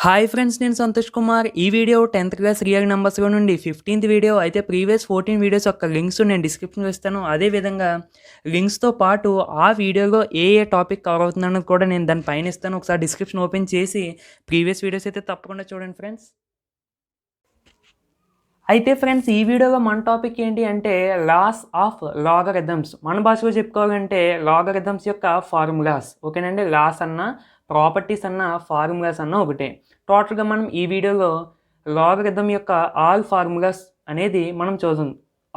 Hi friends, నేను సంతోష్ కుమార్. ఈ video 10th class real నెంబర్స్లో నుండి 15th వీడియో అయితే ప్రీవియస్ 14 వీడియోస్ యొక్క లింక్స్ నేను డిస్క్రిప్షన్లో ఇస్తాను. అదేవిధంగా లింక్స్తో పాటు ఆ వీడియోలో ఏ టాపిక్ కవర్ అవుతుందన్నది కూడా నేను దాని పైన ఇస్తాను. ఒకసారి డిస్క్రిప్షన్ ఓపెన్ చేసి ప్రీవియస్ వీడియోస్ అయితే తప్పకుండా చూడండి ఫ్రెండ్స్. అయితే ఫ్రెండ్స్, ఈ వీడియోలో మన టాపిక్ ఏంటి అంటే లాస్ ఆఫ్ లాగరిథమ్స్. మన భాషలో చెప్పుకోవాలంటే లాగరిథమ్స్ యొక్క ఫార్ములాస్. ఓకేనండి, లాస్ అన్న ప్రాపర్టీస్ అన్న ఫార్ములాస్ అన్న ఒకటే. టోటల్గా మనం ఈ వీడియోలో లాగరిథమ్ యొక్క ఆల్ ఫార్ములాస్ అనేది మనం చూద్దాం.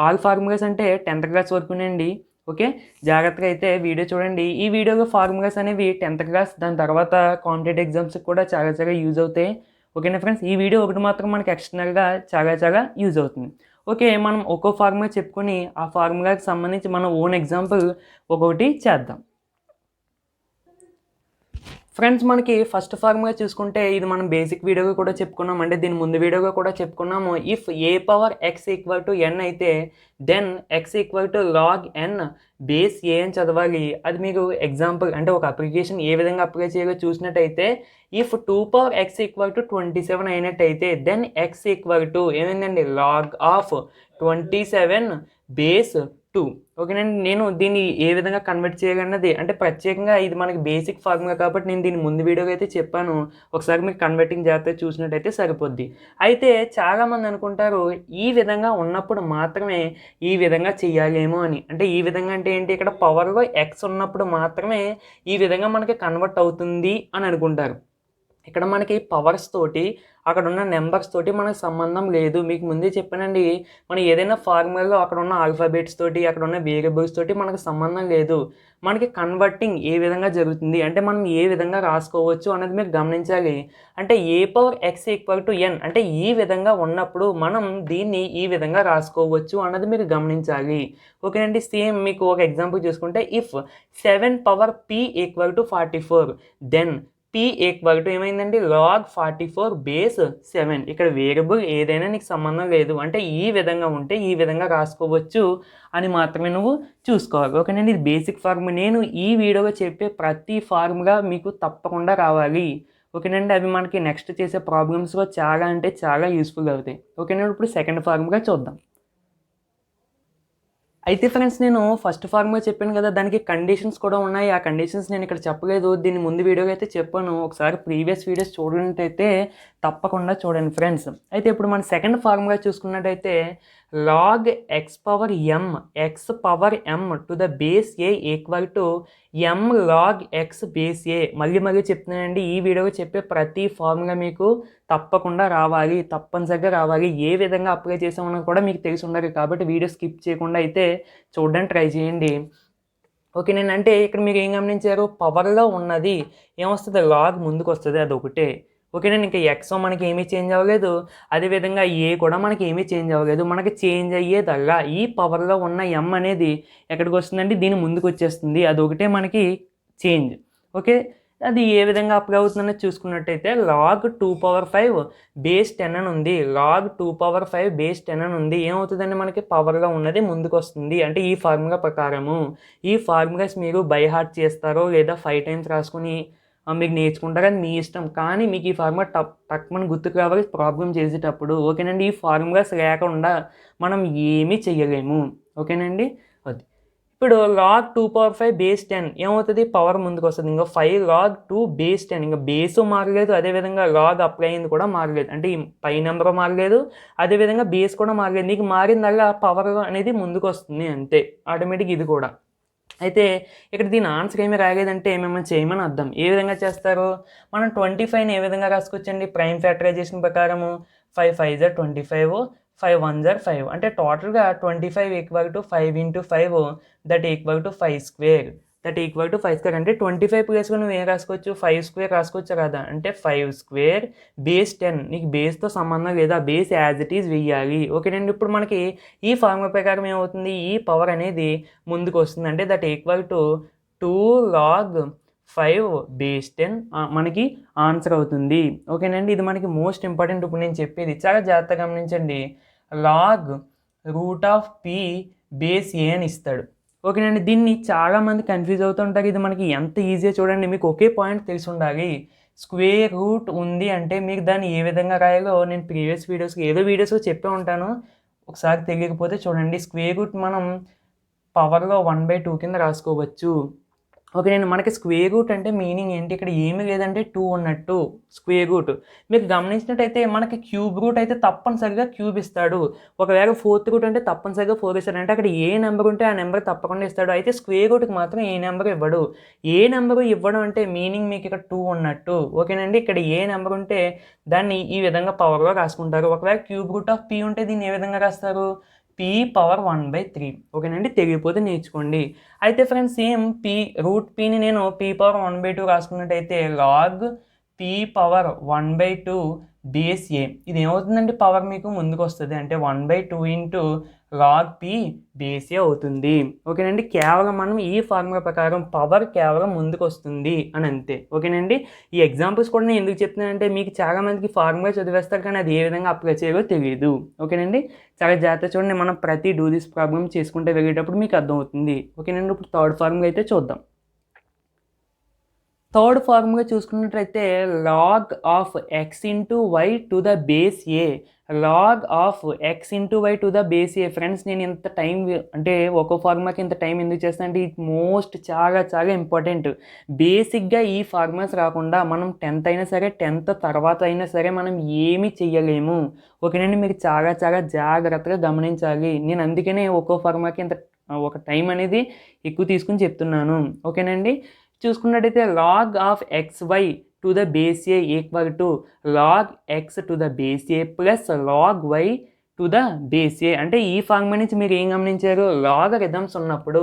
ఆల్ ఫార్ములాస్ అంటే 10th క్లాస్ వరకునండి. ఓకే, జాగ్రత్తగా అయితే వీడియో చూడండి. ఈ వీడియోలో ఫార్ములాస్ అనేవి 10th క్లాస్, దాని తర్వాత కాంపిటేటివ్ ఎగ్జామ్స్కి కూడా చాలా యూజ్ అవుతాయి. ఓకేనా ఫ్రెండ్స్, ఈ వీడియో ఒకటి మాత్రం మనకి ఎక్స్టర్నల్గా చాలా యూజ్ అవుతుంది. ఓకే, మనం ఒక్కో ఫార్ములా చెప్పుకొని ఆ ఫార్ములాకి సంబంధించి మన ఓన్ ఎగ్జాంపుల్ ఒక్కొక్కటి చేద్దాం. ఫ్రెండ్స్, మనకి ఫస్ట్ ఫార్ములా చూసుకుంటే ఇది మనం బేసిక్ వీడియోగా కూడా చెప్పుకున్నాం, అంటే దీని ముందు వీడియోగా కూడా చెప్పుకున్నాము. If a power x equal to n అయితే then x equal to log n base a అని చదవాలి. అది మీకు ఎగ్జాంపుల్ అంటే ఒక అప్లికేషన్ ఏ విధంగా అప్లై చేయాలో చూసినట్టయితే if 2 power x equal to 27 అయినట్టయితే దెన్ ఎక్స్ ఈక్వల్ టు ఏమైందండి లాగ్ ఆఫ్ 27 బేస్ 2. ఓకేనండి, నేను దీన్ని ఏ విధంగా కన్వర్ట్ చేయాలన్నది అంటే ప్రత్యేకంగా ఇది మనకి బేసిక్ ఫార్ములా కాబట్టి నేను దీన్ని ముందు వీడియోలో అయితే చెప్పాను. ఒకసారి మీకు కన్వర్టింగ్ జాగ్రత్తగా చూసినట్టయితే సరిపోద్ది. అయితే చాలామంది అనుకుంటారు ఈ విధంగా ఉన్నప్పుడు మాత్రమే ఈ విధంగా చెయ్యాలేమో అని. అంటే ఈ విధంగా అంటే ఏంటి, ఇక్కడ పవర్లో ఎక్స్ ఉన్నప్పుడు మాత్రమే ఈ విధంగా మనకి కన్వర్ట్ అవుతుంది అని అనుకుంటారు. ఇక్కడ మనకి పవర్స్ తోటి అక్కడ ఉన్న నెంబర్స్ తోటి మనకు సంబంధం లేదు. మీకు ముందే చెప్పానండి, మనం ఏదైనా ఫార్ములాలో అక్కడ ఉన్న ఆల్ఫాబెట్స్ తోటి అక్కడ ఉన్న వేరియబుల్స్ తోటి మనకు సంబంధం లేదు. మనకి కన్వర్టింగ్ ఏ విధంగా జరుగుతుంది అంటే మనం ఏ విధంగా రాసుకోవచ్చు అనేది మీరు గమనించాలి. అంటే ఏ పవర్ ఎక్స్ ఈక్వల్ టు ఎన్ అంటే ఈ విధంగా ఉన్నప్పుడు మనం దీన్ని ఈ విధంగా రాసుకోవచ్చు అన్నది మీరు గమనించాలి. ఓకేనండి, సేమ్ మీకు ఒక ఎగ్జాంపుల్ చూసుకుంటే if 7 power P equal to 44 then P equal to ఏమైందండి లాగ్ 44 బేస్ 7. ఇక్కడ వేరియబుల్ ఏదైనా నీకు సంబంధం లేదు, అంటే ఈ విధంగా ఉంటే ఈ విధంగా రాసుకోవచ్చు అని మాత్రమే నువ్వు చూసుకోవాలి. ఓకేనండి, ఇది బేసిక్ ఫార్ములా. నేను ఈ వీడియోలో చెప్పే ప్రతి ఫార్ములా మీకు తప్పకుండా రావాలి. ఓకేనండి, అవి మనకి నెక్స్ట్ చేసే ప్రాబ్లమ్స్లో చాలా అంటే చాలా యూస్ఫుల్ అవుతాయి. ఓకేనండి, ఇప్పుడు సెకండ్ ఫార్ములా చూద్దాం. అయితే ఫ్రెండ్స్, నేను ఫస్ట్ ఫార్ములా చెప్పాను కదా, దానికి కండిషన్స్ కూడా ఉన్నాయి. ఆ కండిషన్స్ నేను ఇక్కడ చెప్పలేదు, దీన్ని ముందు వీడియోలో అయితే చెప్పాను. ఒకసారి ప్రీవియస్ వీడియోస్ చూడనట్టయితే తప్పకుండా చూడండి ఫ్రెండ్స్. అయితే ఇప్పుడు మన సెకండ్ ఫార్ములా చూసుకున్నట్టయితే log x power m to the base A equal to m log x base a. మళ్ళీ చెప్తున్నానండి, ఈ వీడియోలో చెప్పే ప్రతి ఫార్ములా మీకు తప్పకుండా రావాలి, తప్పనిసరిగా రావాలి. ఏ విధంగా అప్లై చేసామన్నది కూడా మీకు తెలిసి ఉండాలి. కాబట్టి వీడియో స్కిప్ చేయకుండా అయితే చూడడానికి ట్రై చేయండి. ఓకే, నేను అంటే ఇక్కడ మీరు ఏం గమనించారు, పవర్లో ఉన్నది ఏమొస్తుంది లాగ్ ముందుకు వస్తుంది, అది ఒకటే. ఓకేనండి, ఇంకా ఎక్స్ మనకి ఏమీ చేంజ్ అవ్వలేదు, అదేవిధంగా ఏ కూడా మనకి ఏమీ చేంజ్ అవ్వలేదు. మనకి చేంజ్ అయ్యేదల్లా ఈ పవర్లో ఉన్న ఎం అనేది ఎక్కడికి వస్తుందండి, దీని ముందుకు వచ్చేస్తుంది. అది ఒకటే మనకి చేంజ్. ఓకే, అది ఏ విధంగా అప్లై అవుతుందని చూసుకున్నట్టయితే లాగ్ 2/5 బేస్ 10 అని ఉంది. లాగ్ 2/5 బేస్ 10 అని ఉంది. ఏమవుతుందండి, మనకి పవర్గా ఉన్నది ముందుకు వస్తుంది. అంటే ఈ ఫార్ములా ప్రకారము ఈ ఫార్ములాస్ మీరు బై హార్ట్ చేస్తారో లేదా 5 టైమ్స్ రాసుకుని మీకు నేర్చుకుంటారో అది మీ ఇష్టం. కానీ మీకు ఈ ఫార్ములా టక్మని గుర్తుకు రావాలి ప్రాబ్లం చేసేటప్పుడు. ఓకేనండి, ఈ ఫార్ములాస్ లేకుండా మనం ఏమీ చెయ్యలేము. ఓకేనండి, అది ఇప్పుడు లాగ్ 2/5 బేస్ 10 ఏమవుతుంది, పవర్ ముందుకు వస్తుంది. ఇంకా 5 లాగ్ 2 బేస్ 10, ఇంకా బేసు మారలేదు, అదేవిధంగా లాగ్ అప్లై అయింది కూడా మారలేదు. అంటే ఈ పై నెంబర్ మారలేదు, అదేవిధంగా బేస్ కూడా మారలేదు. నీకు మారిందల్లా పవర్ అనేది ముందుకు వస్తుంది అంతే, ఆటోమేటిక్ ఇది కూడా. అయితే ఇక్కడ దీని ఆన్సర్ ఏమి రాలేదంటే ఏమేమి చేయమని అర్థం. ఏ విధంగా చేస్తారు, మనం 25ని ఏ విధంగా రాసుకోవచ్చండి, ప్రైమ్ ఫ్యాక్టరైజేషన్ ప్రకారము 5 5 జా 25, 5 1 జా 5, అంటే టోటల్గా 25 equal to 5 into 5 that equal to 5 square. అంటే 25 ప్లేస్లో నువ్వు ఏం రాసుకోవచ్చు, 5 స్క్వేర్ రాసుకోవచ్చు కదా. అంటే 5 స్క్వేర్ బేస్ 10, నీకు బేస్తో సంబంధం లేదా, బేస్ యాజ్ ఇట్ ఈజ్ వెయ్యాలి. ఓకేనండి, ఇప్పుడు మనకి ఈ ఫార్ములా ప్రకారం ఏమవుతుంది, ఈ పవర్ అనేది ముందుకు వస్తుంది. అంటే that equal to 2 log 5 base 10 మనకి ఆన్సర్ అవుతుంది. ఓకేనండి, ఇది మనకి మోస్ట్ ఇంపార్టెంట్. ఇప్పుడు నేను చెప్పేది చాలా జాగ్రత్తగా గమనించండి. Log root of p base a అని ఇస్తాడు. ఓకేనండి, దీన్ని చాలామంది కన్ఫ్యూజ్ అవుతూ ఉంటారు. ఇది మనకి ఎంత ఈజీగా చూడండి, మీకు ఒకే పాయింట్ తెలిసి ఉండాలి. స్క్వేర్ రూట్ ఉంది అంటే మీకు దాన్ని ఏ విధంగా రాయాలో నేను ప్రీవియస్ వీడియోస్లో చెప్పే ఉంటాను. ఒకసారి తెలియకపోతే చూడండి. స్క్వేర్ రూట్ మనం పవర్లో 1/2 కింద రాసుకోవచ్చు. ఓకే నేను మనకి స్క్వేర్ రూట్ అంటే మీనింగ్ ఏంటి, ఇక్కడ ఏమీ లేదంటే 2 ఉన్నట్టు స్క్వేర్ రూట్. మీరు గమనించినట్టయితే మనకి క్యూబ్ రూట్ అయితే తప్పనిసరిగా క్యూబ్ ఇస్తాడు. ఒకవేళ ఫోర్త్ రూట్ అంటే తప్పనిసరిగా 4 ఇస్తాడు. అంటే అక్కడ ఏ నెంబర్ ఉంటే ఆ నెంబర్ తప్పకుండా ఇస్తాడు. అయితే స్క్వేర్ రూట్కి మాత్రం ఏ నెంబర్ ఇవ్వడు. ఏ నెంబర్ ఇవ్వడం అంటే మీనింగ్ మీకు ఇక్కడ 2 ఉన్నట్టు. ఓకేనండి, ఇక్కడ ఏ నెంబర్ ఉంటే దాన్ని ఈ విధంగా పవర్లో రాసుకుంటారు. ఒకవేళ క్యూబ్ రూట్ ఆఫ్ పీ ఉంటే దీన్ని ఏ విధంగా రాస్తారు, p పవర్ 1/3. ఓకేనండి, తెలియకపోతే నేర్చుకోండి. అయితే ఫ్రెండ్స్ సేమ్ రూట్ పీని నేను p పవర్ 1/2 రాసుకున్నట్టయితే log p power 1/2 base a. ఇది ఏమవుతుందండి, పవర్ మీకు ముందుకు వస్తుంది. అంటే 1/2 into log p base a అవుతుంది. ఓకేనండి, కేవలం మనం ఈ ఫార్ములా ప్రకారం పవర్ కేవలం ముందుకు వస్తుంది అని అంతే. ఓకేనండి, ఈ ఎగ్జాంపుల్స్ కూడా నేను ఎందుకు చెప్తున్నానంటే మీకు చాలామందికి ఫార్ములా చదివేస్తారు కానీ అది ఏ విధంగా అప్లై చేయాలో తెలియదు. ఓకేనండి, చాలా జాగ్రత్త చూడండి. మనం ప్రతి డూ దిస్ ప్రాబ్లమ్ చేసుకుంటే వెళ్ళేటప్పుడు మీకు అర్థమవుతుంది. ఓకేనండి, ఇప్పుడు థర్డ్ ఫార్ములా అయితే చూద్దాం. థర్డ్ ఫార్ములా చూసుకున్నట్లయితే log of X into Y to the base A. Log of X into Y to the base A. Friends నేను ఇంత టైం అంటే ఒక్కో ఫార్ములాకి ఇంత టైం ఎందుకు చేస్తాను అంటే ఇది మోస్ట్ చాలా చాలా ఇంపార్టెంట్. బేసిక్గా ఈ ఫార్ములాస్ రాకుండా మనం 10th అయినా సరే 10th తర్వాత అయినా సరే మనం ఏమీ చెయ్యలేము. ఓకేనండి, మీరు చాలా చాలా జాగ్రత్తగా గమనించాలి. నేను అందుకనే ఒక్కో ఫార్ములాకి ఇంత ఒక టైం అనేది ఎక్కువ తీసుకుని చెప్తున్నాను. ఓకేనండి, చూసుకున్నట్టయితే log of x y to the base A equal to log x to the base a plus log y to the base a. అంటే ఈ ఫార్ములా నుంచి మీరు ఏం గమనించారు, లాగరిథమ్స్ ఉన్నప్పుడు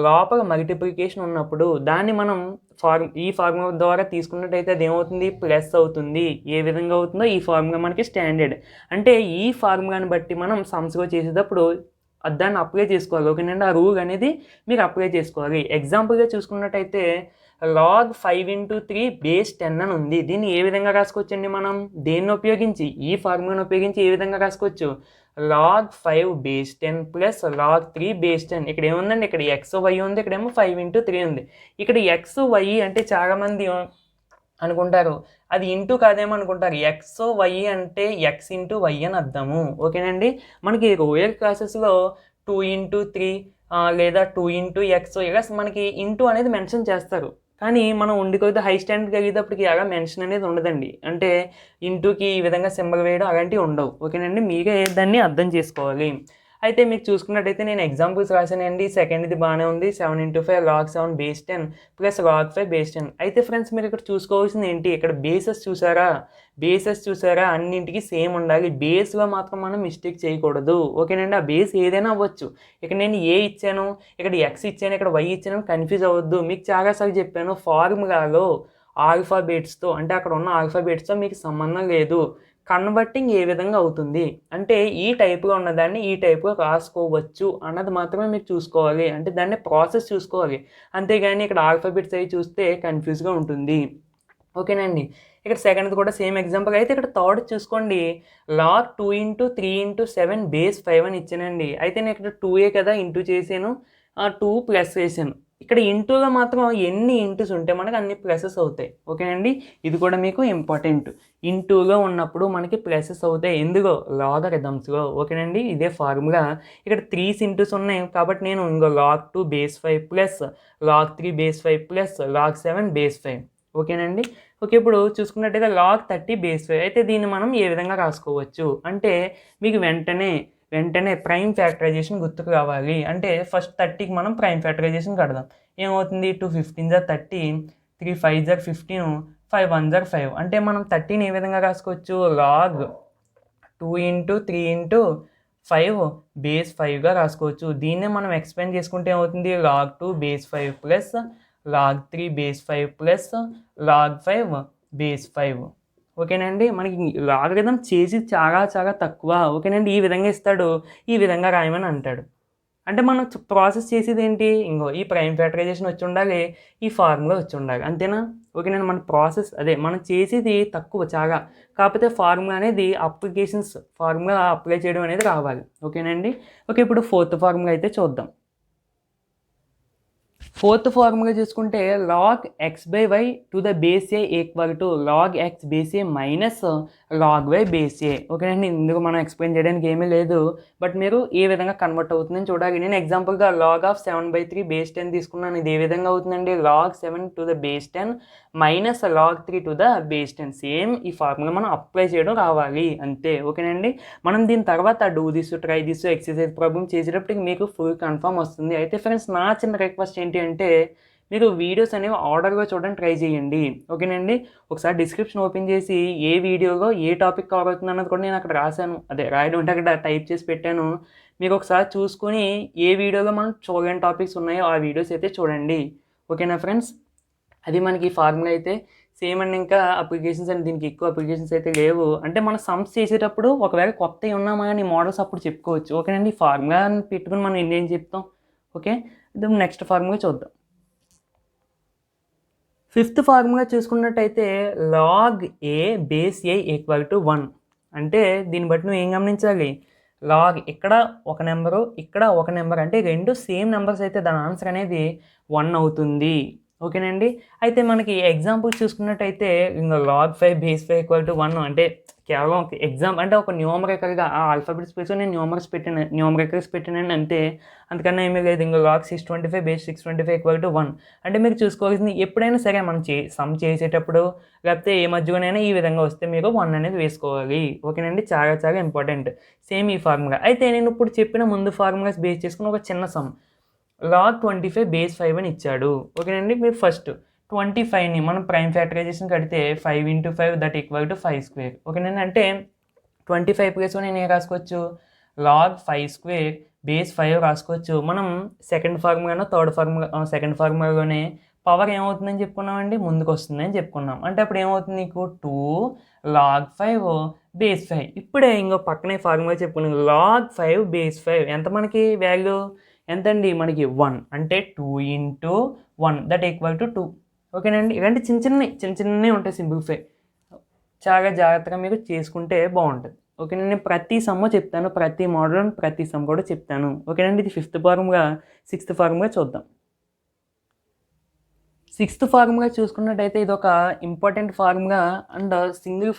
లోపల మల్టిప్లికేషన్ ఉన్నప్పుడు దాన్ని మనం ఈ ఫార్ములా ద్వారా తీసుకున్నట్టయితే అది ఏమవుతుంది, ప్లస్ అవుతుంది. ఏ విధంగా అవుతుందో ఈ ఫార్ములా మనకి స్టాండర్డ్. అంటే ఈ ఫార్ములాని బట్టి మనం సమ్స్లో చేసేటప్పుడు దాన్ని అప్లై చేసుకోవాలి. ఓకేనండి, ఆ రూల్ అనేది మీరు అప్లై చేసుకోవాలి. ఎగ్జాంపుల్గా చూసుకున్నట్టయితే లాగ్ 5 ఇంటూ 3 బేస్ 10 అని ఉంది. దీన్ని ఏ విధంగా రాసుకోవచ్చండి, మనం దేన్ని ఉపయోగించి, ఈ ఫార్ములాను ఉపయోగించి ఏ విధంగా రాసుకోవచ్చు, log 5 base 10 plus log 3 base 10. ఇక్కడ ఏముందండి, ఇక్కడ ఎక్స్ వై ఉంది, ఇక్కడేమో 5 ఇంటూ 3 ఉంది. ఇక్కడ ఎక్స్ వై అంటే చాలామంది అనుకుంటారు అది ఇంటూ కాదేమో అనుకుంటారు. ఎక్స్ వై అంటే ఎక్స్ ఇంటూ వై అని అర్థము. ఓకేనండి, మనకి లోయర్ క్లాసెస్లో 2 ఇంటూ 3 లేదా 2 ఇంటూ ఎక్స్ ఇలా మనకి ఇంటూ అనేది మెన్షన్ చేస్తారు. కానీ మనం ఉండిపోతే హై స్టాండర్డ్ కలిగేటప్పటికి అలా మెన్షన్ అనేది ఉండదండి. అంటే ఇంటూకి ఈ విధంగా సింబల్ వేయడం అలాంటివి ఉండవు. ఓకేనండి, మీరే దాన్ని అర్థం చేసుకోవాలి. అయితే మీకు చూసుకున్నట్టయితే నేను ఎగ్జాంపుల్స్ రాశానండి. సెకండ్ది బాగానే ఉంది, 7 into 5 log 7 base 10 plus log 5 base 10. అయితే ఫ్రెండ్స్ మీరు ఇక్కడ చూసుకోవాల్సింది ఏంటి, ఇక్కడ బేసెస్ చూసారా అన్నింటికి సేమ్ ఉండాలి. బేస్లో మాత్రం మనం మిస్టేక్ చేయకూడదు. ఓకేనండి, ఆ బేస్ ఏదైనా అవ్వచ్చు. ఇక్కడ నేను ఏ ఇచ్చాను, ఇక్కడ ఎక్స్ ఇచ్చాను, ఇక్కడ వై ఇచ్చాను, కన్ఫ్యూజ్ అవ్వద్దు. మీకు చాలాసార్లు చెప్పాను ఫార్ములాలో ఆల్ఫాబేట్స్తో అంటే అక్కడ ఉన్న ఆల్ఫాబేట్స్తో మీకు సంబంధం లేదు. కన్వర్టింగ్ ఏ విధంగా అవుతుంది అంటే ఈ టైప్గా ఉన్నదాన్ని ఈ టైప్గా రాసుకోవచ్చు అన్నది మాత్రమే మీరు చూసుకోవాలి. అంటే దాన్ని ప్రాసెస్ చూసుకోవాలి. అంతేగాని ఇక్కడ ఆల్ఫాబెట్స్ అవి చూస్తే కన్ఫ్యూజ్గా ఉంటుంది. ఓకేనండి, ఇక్కడ సెకండ్ది కూడా సేమ్ ఎగ్జాంపుల్. అయితే ఇక్కడ థర్డ్ చూసుకోండి, లాగ్ 2 ఇంటూ 3 ఇంటూ 7 బేస్ 5 అని ఇచ్చానండి. అయితే నేను ఇక్కడ 2a కదా ఇంటూ చేసాను, 2 ప్లస్ వేసాను. ఇక్కడ ఇంటూలో మాత్రం ఎన్ని ఇంటూస్ ఉంటే మనకు అన్ని ప్లసెస్ అవుతాయి. ఓకేనండి, ఇది కూడా మీకు ఇంపార్టెంట్. ఇంటూలో ఉన్నప్పుడు మనకి ప్లసెస్ అవుతాయి. ఎందుకో లాగరిథమ్స్లో. ఓకేనండి, ఇదే ఫార్ములా. ఇక్కడ 3 ఇంటూస్ ఉన్నాయి కాబట్టి నేను ఇంకో log 2 base 5 plus log 3 base 5 plus log 7 base 5. ఓకేనండి, ఓకే ఇప్పుడు చూసుకున్నట్టయితే లాగ్ 30 బేస్ 5. అయితే దీన్ని మనం ఏ విధంగా రాసుకోవచ్చు అంటే మీకు వెంటనే ప్రైమ్ ఫ్యాక్టరైజేషన్ గుర్తుకు రావాలి. అంటే ఫస్ట్ 30కి మనం ప్రైమ్ ఫ్యాక్టరైజేషన్ కడదాం. ఏమవుతుంది, 2 15 30, 3 5 15, 5 1 5. అంటే మనం 30ని ఏ విధంగా రాసుకోవచ్చు, లాగ్ 2 ఇంటూ 3 ఇంటూ 5 బేస్ 5గా రాసుకోవచ్చు. దీన్నే మనం ఎక్స్పెండ్ చేసుకుంటే ఏమవుతుంది, log 2 base 5 plus log 3 base 5 plus log 5 base 5. ఓకేనండి, మనకి లాగరిథం చేసి చాలా చాలా తక్కువ. ఓకేనండి, ఈ విధంగా ఇస్తాడు, ఈ విధంగా రాయమని అంటాడు. అంటే మనం ప్రాసెస్ చేసేది ఏంటి, ఇంకో ఈ ప్రైమ్ ఫ్యాక్టరైజేషన్ వచ్చి ఉండాలి, ఈ ఫార్ములా వచ్చి ఉండాలి, అంతేనా. ఓకేనండి, మన ప్రాసెస్ అదే, మనం చేసేది తక్కువ చాలా. కాకపోతే ఫార్ములా అనేది ఫార్ములా అప్లై చేయడం అనేది రావాలి. ఓకేనండి, ఓకే ఇప్పుడు ఫోర్త్ ఫార్ములా అయితే చూద్దాం. ఫోర్త్ ఫార్ములా చూసుకుంటే log x by y to the base A equal to log x base a minus log y base a. ఓకేనండి, ఇందుకు మనం ఎక్స్ప్లెయిన్ చేయడానికి ఏమీ లేదు, బట్ మీరు ఏ విధంగా కన్వర్ట్ అవుతుందని చూడాలి. నేను ఎగ్జాంపుల్గా లాగ్ ఆఫ్ 7/3 బేస్ 10 తీసుకున్నాను. ఇది ఏ విధంగా అవుతుందండి, log 7 to the base 10 minus log 3 to the base 10. Same ఈ ఫార్ములా మనం అప్లై చేయడం రావాలి అంతే. ఓకేనండి, మనం దీని తర్వాత do this try this exercise problem చేసేటప్పటికి మీకు ఫుల్ కన్ఫర్మ్ వస్తుంది. అయితే ఫ్రెండ్స్, నా చిన్న రిక్వెస్ట్ ఏంటి అంటే మీరు వీడియోస్ అనేవి ఆర్డర్గా చూడడానికి ట్రై చేయండి. ఓకేనండి, ఒకసారి డిస్క్రిప్షన్ ఓపెన్ చేసి ఏ వీడియోలో ఏ టాపిక్ కవర్ అవుతుంది అన్నది కూడా నేను అక్కడ రాశాను. అదే రాయడం అంటే అక్కడ టైప్ చేసి పెట్టాను. మీరు ఒకసారి చూసుకొని ఏ వీడియోలో మనం చూడలేని టాపిక్స్ ఉన్నాయో ఆ వీడియోస్ అయితే చూడండి. ఓకేనా ఫ్రెండ్స్, అది మనకి ఫార్ములా అయితే సేమ్ అండి. ఇంకా అప్లికేషన్స్ అండి, దీనికి ఎక్కువ అప్లికేషన్స్ అయితే లేవు. అంటే మనం సమ్స్ చేసేటప్పుడు ఒకవేళ కొత్తవి ఉన్నామా కానీ మోడల్స్ అప్పుడు చెప్పుకోవచ్చు. ఓకేనండి, ఫార్ములా పెట్టుకుని మనం ఏం చెప్తాం. ఓకే, నెక్స్ట్ ఫార్ములా చూద్దాం. ఫిఫ్త్ ఫార్ములా చూసుకున్నట్టయితే log A base A equal to 1. అంటే దీన్ని బట్టి నువ్వు ఏం గమనించాలి, లాగ్ ఇక్కడ ఒక నెంబరు ఇక్కడ ఒక నెంబర్, అంటే రెండు సేమ్ నెంబర్స్ అయితే దాని ఆన్సర్ అనేది 1 అవుతుంది. ఓకేనండి, అయితే మనకి ఎగ్జాంపుల్ చూసుకున్నట్టయితే ఇంకా లాగ్ 5 బేస్ 5 ఈక్వల్ టు 1 అంటే కేవలం ఒక ఎగ్జామ్ అంటే ఒక న్యూమరికల్గా ఆ ఆల్ఫాబెట్స్ ప్లేస్ నేను న్యూమరికల్స్ పెట్టానండి అంతే, అంతకన్నా ఏమీ లేదు. ఇంకా లాగ్ 625 బేస్ 625 ఈక్వల్ టు 1. అంటే మీరు చూసుకోవాల్సింది ఎప్పుడైనా సరే మనం సమ్ చేసేటప్పుడు లేకపోతే ఏ మధ్యలోనైనా ఈ విధంగా వస్తే మీరు 1 అనేది వేసుకోవాలి. ఓకేనండి, చాలా చాలా ఇంపార్టెంట్. సేమ్ ఈ ఫార్ములా. అయితే నేను ఇప్పుడు చెప్పిన ముందు ఫార్ములాస్ బేస్ చేసుకుని ఒక చిన్న సమ్ లాగ్ 25 బేస్ 5 అని ఇచ్చాడు. ఓకేనండి, మీరు ఫస్ట్ 25ని మనం ప్రైమ్ ఫ్యాక్టరైజేషన్ కడితే 5 × 5 దట్ ఈక్వల్ టు 5 స్క్వేర్. ఓకేనండి, అంటే 25 ప్లేస్లో నేను ఏం రాసుకోవచ్చు, లాగ్ 5 స్క్వేర్ బేస్ 5 రాసుకోవచ్చు. మనం సెకండ్ ఫార్ములాలోనే పవర్ ఏమవుతుందని చెప్పుకున్నామండి, ముందుకు వస్తుందని చెప్పుకున్నాం. అంటే అప్పుడు ఏమవుతుంది నీకు 2 లాగ్ 5 బేస్ 5. ఇప్పుడే ఇంకో పక్కనే ఫార్ములా చెప్పుకున్నాం, లాగ్ 5 బేస్ 5 ఎంత మనకి వాల్యూ ఎంతండి, మనకి 1. అంటే 2 × 1 దట్ ఈక్వల్ టు 2. ఓకేనండి, ఇలాంటి చిన్న చిన్నవి ఉంటాయి సింప్లిఫై. చాలా జాగ్రత్తగా మీరు చేసుకుంటే బాగుంటుంది. ఓకేనండి, నేను ప్రతి సమ్ చెప్తాను, ప్రతి మోడల్ ప్రతి సమ్ కూడా చెప్తాను. ఓకేనండి, ఇది ఫిఫ్త్ ఫార్ములా. సిక్స్త్ ఫార్ములా చూద్దాం. సిక్స్త్ ఫార్ములా చూసుకున్నట్టయితే ఇది ఒక important formula and single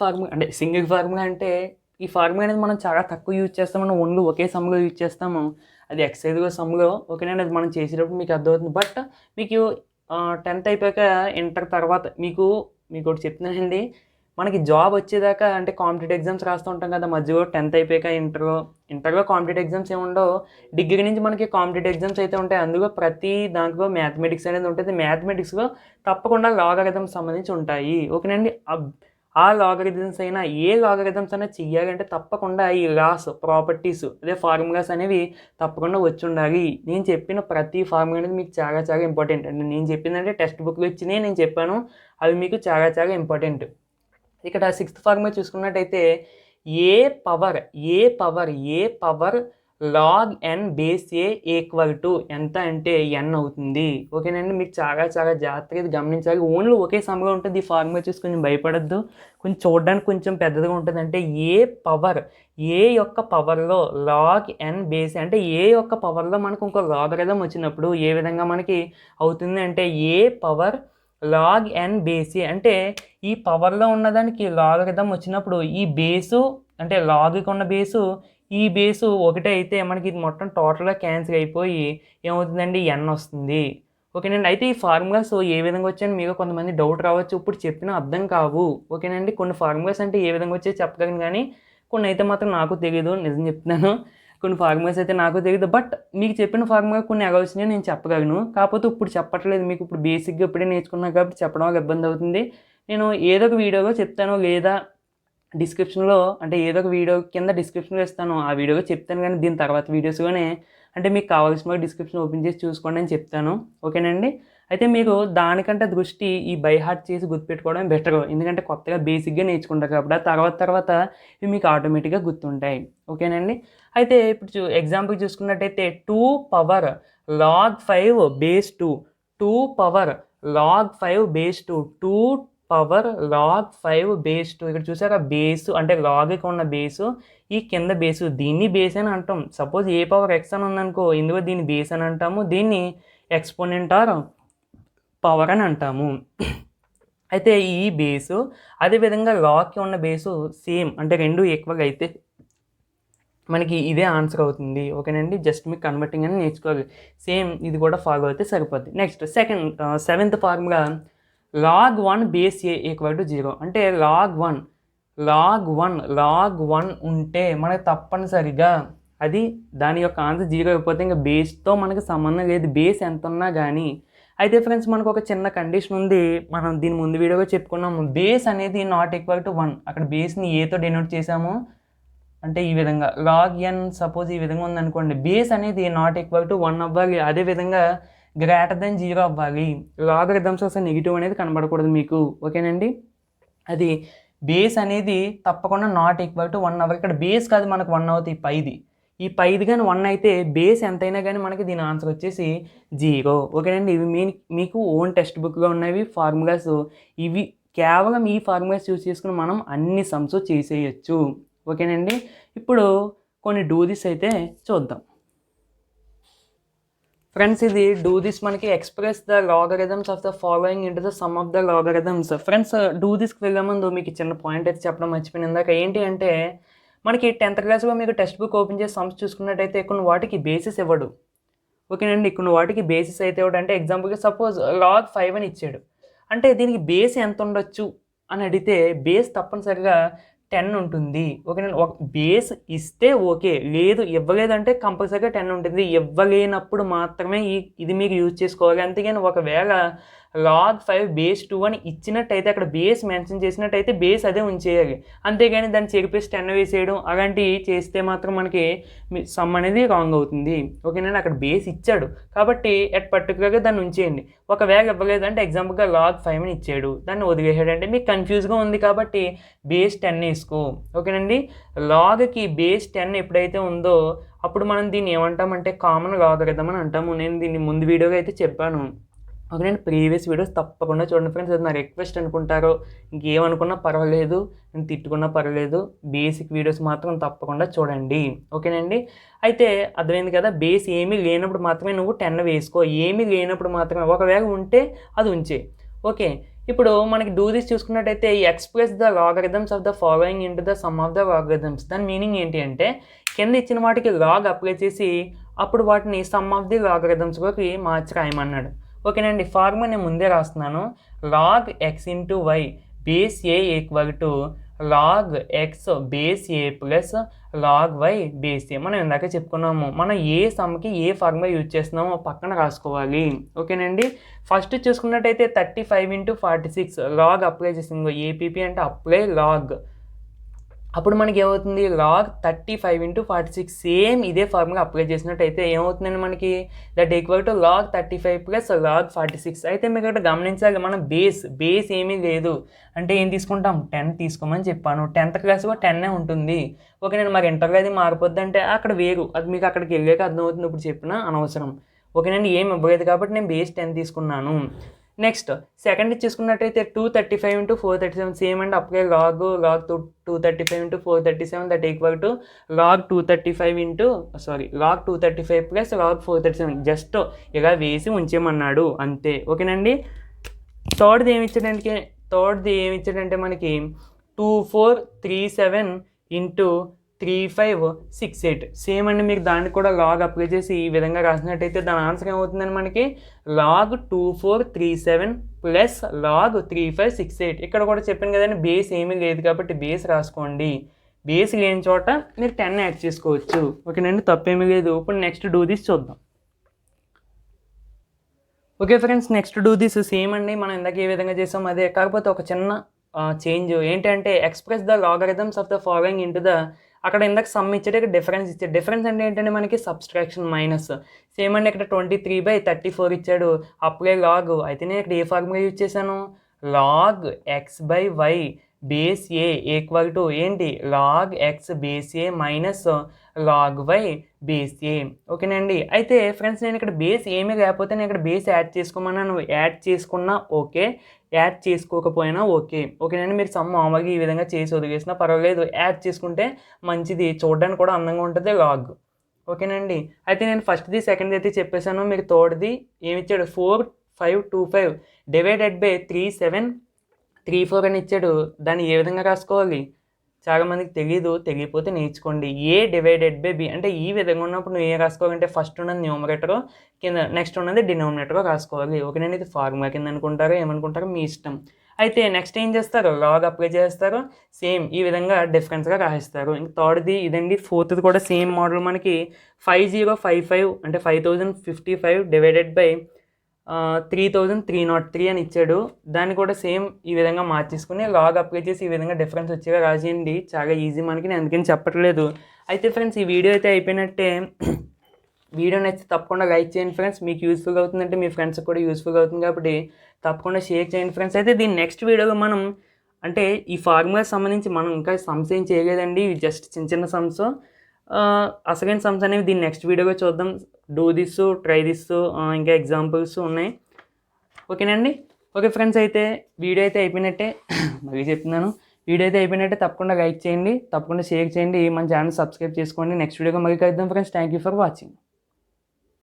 formula అంటే ఈ ఫార్ములా అనేది మనం చాలా తక్కువ యూజ్ చేస్తాం. మనం ఓన్లీ ఒకే సమ్లో యూజ్ చేస్తాము, అది ఎక్సైజ్గా సమ్లో. ఓకేనండి, అది మనం చేసేటప్పుడు మీకు అర్థమవుతుంది. బట్ మీకు 10th అయిపోయాక ఇంటర్ తర్వాత మీకు ఒకటి చెప్తున్నానండి, మనకి జాబ్ వచ్చేదాకా అంటే కాంపిటేటివ్ ఎగ్జామ్స్ రాస్తూ ఉంటాం కదా మధ్యలో. 10th అయిపోయాక ఇంటర్లో కాంపిటేటివ్ ఎగ్జామ్స్ ఏమి ఉండవు, డిగ్రీ నుంచి మనకి కాంపిటేటివ్ ఎగ్జామ్స్ అయితే ఉంటాయి. అందులో ప్రతి దాంట్లో మ్యాథమెటిక్స్ అనేది ఉంటుంది. మ్యాథమెటిక్స్లో తప్పకుండా లాగరిథమ్స్ సంబంధించి ఉంటాయి. ఓకేనండి, ఆ లాగరిథమ్స్ అయినా ఏ లాగరిథమ్స్ అయినా చెయ్యాలంటే తప్పకుండా ఈ లాస్ ప్రాపర్టీస్ అదే ఫార్ములాస్ అనేవి తప్పకుండా వచ్చి ఉండాలి. నేను చెప్పిన ప్రతి ఫార్ములా అనేది మీకు చాలా చాలా ఇంపార్టెంట్ అండి. నేను చెప్పిందంటే టెక్స్ట్ బుక్లో ఇచ్చినాయి నేను చెప్పాను, అవి మీకు చాలా చాలా ఇంపార్టెంట్. ఇక్కడ సిక్స్త్ ఫార్ములా చూసుకున్నట్టయితే a power log n base A equal to ఎంత అంటే n అవుతుంది. ఓకేనండి, మీకు చాలా చాలా జాగ్రత్తగా ఇది గమనించాలి. ఓన్లీ ఒకే సమ్గా ఉంటుంది ఈ ఫార్ములా చూసి కొంచెం భయపడద్దు, కొంచెం చూడడానికి కొంచెం పెద్దగా ఉంటుంది. అంటే ఏ యొక్క పవర్లో లాగ్ ఎన్ బేస్ అంటే ఏ యొక్క పవర్లో మనకు ఇంకో లాగరిథం వచ్చినప్పుడు ఏ విధంగా మనకి అవుతుంది అంటే ఏ పవర్ లాగ్ ఎన్ బేసి. అంటే ఈ పవర్లో ఉన్నదానికి లాగరిథం వచ్చినప్పుడు ఈ బేసు అంటే లాగ్కి ఉన్న బేసు ఈ బేసు ఒకటే అయితే మనకి ఇది మొత్తం టోటల్గా క్యాన్సిల్ అయిపోయి ఏమవుతుందండి, n వస్తుంది. ఓకేనండి, అయితే ఈ ఫార్ములాస్ ఏ విధంగా వచ్చాయని మీకు కొంతమంది డౌట్ రావచ్చు, ఇప్పుడు చెప్పిన అర్థం కావు. ఓకేనండి, కొన్ని ఫార్ములాస్ అంటే ఏ విధంగా వచ్చాయో చెప్పగలను కానీ కొన్ని అయితే మాత్రం నాకు తెలియదు, నిజం చెప్తున్నాను. కొన్ని ఫార్ములాస్ అయితే నాకు తెలియదు, బట్ మీకు చెప్పిన ఫార్ములా కొన్ని ఎలా వచ్చినాయో నేను చెప్పగలను. కాకపోతే ఇప్పుడు చెప్పట్లేదు, మీకు ఇప్పుడు బేసిక్గా ఇప్పుడే నేర్చుకున్నాను కాబట్టి చెప్పడం వల్ల ఇబ్బంది అవుతుంది. నేను ఏదో ఒక వీడియోలో చెప్తాను, లేదా డిస్క్రిప్షన్లో అంటే ఏదో ఒక వీడియో కింద డిస్క్రిప్షన్లో ఇస్తాను, ఆ వీడియోలో చెప్తాను. కానీ దీని తర్వాత వీడియోస్లోనే అంటే మీకు కావాల్సిన డిస్క్రిప్షన్ ఓపెన్ చేసి చూసుకోండి అని చెప్తాను. ఓకేనండి, అయితే మీరు దానికంటే దృష్టి ఈ బై హార్ట్ చేసి గుర్తుపెట్టుకోవడం బెటర్. ఎందుకంటే కొత్తగా బేసిక్గా నేర్చుకుంటారు కాబట్టి ఆ తర్వాత ఇవి మీకు ఆటోమేటిక్గా గుర్తుంటాయి. ఓకేనండి, అయితే ఇప్పుడు ఎగ్జాంపుల్ చూసుకున్నట్టయితే 2 power log 5 base 2 2 power log 5 base 2 2 power log 5 base 2. ఇక్కడ చూసారా, బేసు అంటే లాగ్కి ఉన్న బేసు, ఈ కింద బేసు, దీన్ని బేస్ అని అంటాం. సపోజ్ ఏ పవర్ ఎక్స్ అని ఉందనుకో, ఇందులో దీన్ని బేస్ అని అంటాము, దీన్ని ఎక్స్పోనెంట్ ఆర్ పవర్ అని అంటాము. అయితే ఈ బేసు అదేవిధంగా లాగ్కి ఉన్న బేసు సేమ్ అంటే రెండు ఈక్వల్ అయితే మనకి ఇదే ఆన్సర్ అవుతుంది. ఓకేనండి, జస్ట్ మీకు కన్వర్టింగ్ అని నేర్చుకోవాలి. సేమ్ ఇది కూడా ఫాలో అయితే సరిపోద్ది. Next seventh formula log 1 base A equal to 0. అంటే లాగ్ వన్ ఉంటే మనకి తప్పనిసరిగా అది దాని యొక్క ఆన్సర్ 0 అయిపోతే ఇంకా బేస్తో మనకి సంబంధం లేదు, బేస్ ఎంత ఉన్నా కానీ. అయితే ఫ్రెండ్స్ మనకు ఒక చిన్న కండిషన్ ఉంది, మనం దీని ముందు వీడియోగా చెప్పుకున్నాము. బేస్ అనేది నాట్ ఈక్వల్ టు 1. అక్కడ బేస్ని ఏతో డెనోట్ చేసాము, అంటే ఈ విధంగా లాగ్ ఎన్ సపోజ్ ఈ విధంగా ఉందనుకోండి, బేస్ అనేది నాట్ ఈక్వల్ టు 1 అవ్వాలి, అదేవిధంగా గ్రేటర్ దెన్ 0 అవ్వాలి. లాగరిథమ్స్ అసలు నెగిటివ్ అనేది కనబడకూడదు మీకు. ఓకేనండి, అది బేస్ అనేది తప్పకుండా నాట్ ఈక్వల్ టు 1 అవ్వాలి. ఇక్కడ బేస్ కాదు మనకు 1 అవుతుంది, ఈ పైది కానీ 1 అయితే బేస్ ఎంతైనా కానీ మనకి దీని ఆన్సర్ వచ్చేసి 0. ఓకేనండి, ఇవి మీకు ఓన్ టెక్స్ట్ బుక్గా ఉన్నవి ఫార్ములాస్. ఇవి కేవలం ఈ ఫార్ములాస్ యూజ్ చేసుకుని మనం అన్ని సమ్స్ చేసేయచ్చు. ఓకేనండి, ఇప్పుడు కొన్ని డూ దిస్ అయితే చూద్దాం. ఫ్రెండ్స్, ఇది డూ దిస్ మనకి express the logarithms of the following into the sum of the logarithms. Friends, do దిస్కి వెళ్ళే ముందు మీకు చిన్న పాయింట్ అయితే చెప్పడం మర్చిపోయింది ఇందాక. ఏంటి అంటే మనకి 10th క్లాస్లో మీకు టెక్స్ట్ బుక్ ఓపెన్ చేసి సమ్స్ చూసుకున్నట్టయితే కొన్ని వాటికి బేసిస్ ఇవ్వడు. ఓకేనండి, కొన్ని వాటికి బేసిస్ అయితే ఇవ్వడు. అంటే ఎగ్జాంపుల్గా సపోజ్ లాగ్ 5 అని ఇచ్చాడు, అంటే దీనికి బేస్ ఎంత ఉండొచ్చు అని అడిగితే బేస్ తప్పనిసరిగా 10 ఉంటుంది. ఓకేనండి, ఒక బేస్ ఇస్తే ఓకే, లేదు ఇవ్వలేదంటే కంపల్సరీగా 10 ఉంటుంది. ఇవ్వలేనప్పుడు మాత్రమే ఇది మీరు యూజ్ చేసుకోవాలి. అంతేగాని ఒకవేళ లాగ్ 5 బేస్ 2 అని ఇచ్చినట్టయితే అక్కడ బేస్ మెన్షన్ చేసినట్టయితే బేస్ అదే ఉంచేయాలి. అంతేగాని దాన్ని చెరిపేసి 10 వేసేయడం అలాంటివి చేస్తే మాత్రం మనకి సమ్ అనేది రాంగ్ అవుతుంది. ఓకేనండి, అక్కడ బేస్ ఇచ్చాడు కాబట్టి పర్టికులర్గా దాన్ని ఉంచేయండి. ఒకవేళ ఇవ్వలేదంటే ఎగ్జాంపుల్గా లాగ్ 5 అని ఇచ్చాడు, దాన్ని వదిలేసాడంటే మీకు కన్ఫ్యూజ్గా ఉంది కాబట్టి బేస్ 10 వేసుకో. ఓకేనండి, లాగ్కి బేస్ 10 ఎప్పుడైతే ఉందో అప్పుడు మనం దీన్ని ఏమంటామంటే కామన్ లాగరిథం అని అంటాము. నేను దీన్ని ముందు వీడియోగా అయితే చెప్పాను. ఓకే, నేను ప్రీవియస్ వీడియోస్ తప్పకుండా చూడండి ఫ్రెండ్స్. అది నా రిక్వెస్ట్ అనుకుంటారో ఇంకేమనుకున్నా పర్వాలేదు, నేను తిట్టుకున్నా పర్వాలేదు, బేసిక్ వీడియోస్ మాత్రం తప్పకుండా చూడండి. ఓకేనండి, అయితే అర్థమైంది కదా. బేస్ ఏమీ లేనప్పుడు మాత్రమే నువ్వు 10 వేసుకో, ఏమీ లేనప్పుడు మాత్రమే. ఒకవేళ ఉంటే అది ఉంచే. ఓకే, ఇప్పుడు మనకి డూ దిస్ చూసుకున్నట్టయితే express the logarithms of the following into the sum of the logarithms. దాని మీనింగ్ ఏంటి అంటే కింద ఇచ్చిన వాటికి లాగ్ అప్లై చేసి అప్పుడు వాటిని సమ్ ఆఫ్ ది లాగరిథమ్స్లోకి మార్చి రాయమన్నాడు. ఓకేనండి, ఫార్ములా నేను ముందే రాస్తున్నాను. Log x into y base A equal to log x base a plus log y base a. మనం ఇందాక చెప్పుకున్నాము, మనం ఏ సమ్కి ఏ ఫార్ములా యూజ్ చేస్తున్నామో పక్కన రాసుకోవాలి. ఓకేనండి, ఫస్ట్ చూసుకున్నట్టయితే 35 ఇంటూ 46 లాగ్ అప్లై చేసింది. ఏపీపీ అంటే అప్లై లాగ్. అప్పుడు మనకి ఏమవుతుంది, లాగ్ 35 ఇంటూ 46 సేమ్ ఇదే ఫార్ములా అప్లై చేసినట్టయితే ఏమవుతుందండి మనకి that equal to log 35 plus log 46. అయితే మీకు ఇక్కడ గమనించాలి, మనం బేస్ ఏమీ లేదు అంటే ఏం తీసుకుంటాం, 10 తీసుకోమని చెప్పాను. 10th క్లాస్లో 10 ఉంటుంది. ఓకే, నేను మరి ఇంటర్లో అది మారిపోద్ది అంటే అక్కడ వేరు, అది మీకు అక్కడికి వెళ్ళాక అర్థమవుతుంది. ఇప్పుడు చెప్పినా అనవసరం. ఓకేనండి, ఏం ఇవ్వలేదు కాబట్టి నేను బేస్ 10 తీసుకున్నాను. నెక్స్ట్ సెకండ్ చూసుకున్నట్టయితే 235 into 437 same and apply log 235 into 437 that equal to log 235 plus log 437. Just ఇలా వేసి ఉంచేయమన్నాడు అంతే. ఓకేనండి, థర్డ్ది ఏమి ఇచ్చాడంటే మనకి 2437 ఇంటూ 3568 సేమ్ అండి. మీకు దాన్ని కూడా లాగ్ అప్లై చేసి ఈ విధంగా రాసినట్టయితే దాని ఆన్సర్ ఏమవుతుందని మనకి లాగ్ 2437 ప్లస్ లాగ్ 3568. ఇక్కడ కూడా చెప్పాను కదండి, బేస్ ఏమీ లేదు కాబట్టి బేస్ రాసుకోండి. బేస్ లేని చోట మీరు 10 యాడ్ చేసుకోవచ్చు. ఓకేనండి, తప్పేమీ లేదు. ఇప్పుడు నెక్స్ట్ డూ దిస్ చూద్దాం. Okay friends, next do this same అండి, మనం ఇందాక ఏ విధంగా చేసాం అదే, కాకపోతే ఒక చిన్న చేంజ్ ఏంటంటే express the logarithms of the following into the, అక్కడ ఇందాక సమ్ ఇచ్చాడు, ఇక్కడ డిఫరెన్స్ ఇచ్చాడు. డిఫరెన్స్ అంటే ఏంటంటే మనకి సబ్స్ట్రాక్షన్ మైనస్. సేమ్ అండి, ఇక్కడ 23/34 ఇచ్చాడు, అప్లై లాగ్. అయితే నేను ఇక్కడ ఏ ఫార్ములా యూజ్ చేశాను, log x by y base A equal to ఏంటి, log x base a minus log y base a. ఓకేనండి, అయితే ఫ్రెండ్స్ నేను ఇక్కడ బేస్ ఏమీ లేకపోతే నేను ఇక్కడ బేస్ యాడ్ చేసుకోమన్నాను. యాడ్ చేసుకున్నా ఓకే, యాడ్ చేసుకోకపోయినా ఓకే. ఓకేనండి, మీరు సమ్ మామూలుగా ఈ విధంగా చేసి వదిలేసినా పర్వాలేదు, యాడ్ చేసుకుంటే మంచిది, చూడడానికి కూడా అందంగా ఉంటుంది లాగ్. ఓకేనండి. అయితే నేను ఫస్ట్‌ది, సెకండ్‌ది అయితే చెప్పేసాను. మీకు థర్డ్‌ది ఏమిచ్చాడు 4525 డివైడెడ్ బై 3734 అని ఇచ్చాడు. దాన్ని ఏ విధంగా రాసుకోవాలి? చాలా మందికి తెలీదు. తెలియకపోతే నేర్చుకోండి. ఏ డివైడెడ్ బై బి అంటే ఈ విధంగా ఉన్నప్పుడు నువ్వు ఏం రాసుకోవాలంటే ఫస్ట్ ఉన్నది న్యూమరేటరు, కింద నెక్స్ట్ ఉన్నది డినామినేటరు రాసుకోవాలి. ఓకేనండి. ఇది ఫార్ములా కింద అనుకుంటారో ఏమనుకుంటారో మీ ఇష్టం. అయితే నెక్స్ట్ ఏం చేస్తారు? లాగ్ అప్లై చేస్తారు. సేమ్ ఈ విధంగా డిఫరెన్స్‌గా రాసేస్తారు. ఇంక థర్డ్‌ది ఇదండి. ఫోర్త్‌ది కూడా సేమ్ మోడల్ మనకి 5055 అంటే 5055 డివైడెడ్ బై 3303 అని ఇచ్చాడు. దాన్ని కూడా సేమ్ ఈ విధంగా మార్చేసుకొని లాగ్ అప్లై చేసి ఈ విధంగా డిఫరెన్స్ వచ్చేలా రాసేయండి. చాలా ఈజీ మనకి. నేను అందుకని చెప్పట్లేదు. అయితే ఫ్రెండ్స్ ఈ వీడియో అయితే అయిపోయినట్టే. వీడియో నచ్చితే తప్పకుండా లైక్ చేయండి ఫ్రెండ్స్. మీకు యూస్ఫుల్ అవుతుందంటే మీ ఫ్రెండ్స్కి కూడా యూస్ఫుల్ అవుతుంది కాబట్టి తప్పకుండా షేర్ చేయండి ఫ్రెండ్స్. అయితే దీని నెక్స్ట్ వీడియోలో మనం అంటే ఈ ఫార్ములాకి సంబంధించి మనం ఇంకా సమ్స్ ఏం చేయలేదండి. ఇవి జస్ట్ చిన్న చిన్న సమ్స్. అసలైన సమ్స్ అనేవి దీన్ని నెక్స్ట్ వీడియోలో చూద్దాం. డూ దిస్, ట్రై దిస్, ఇంకా ఎగ్జాంపుల్స్ ఉన్నాయి. ఓకేనండి. ఓకే ఫ్రెండ్స్, అయితే వీడియో అయితే అయిపోయినట్టే. మళ్ళీ చెప్తున్నాను, వీడియో అయితే అయిపోయినట్టే. తప్పకుండా లైక్ చేయండి, తప్పకుండా షేర్ చేయండి, మన ఛానల్ సబ్స్క్రైబ్ చేసుకోండి. నెక్స్ట్ వీడియోగా మళ్ళీ కలుద్దాం friends. Thank you for watching.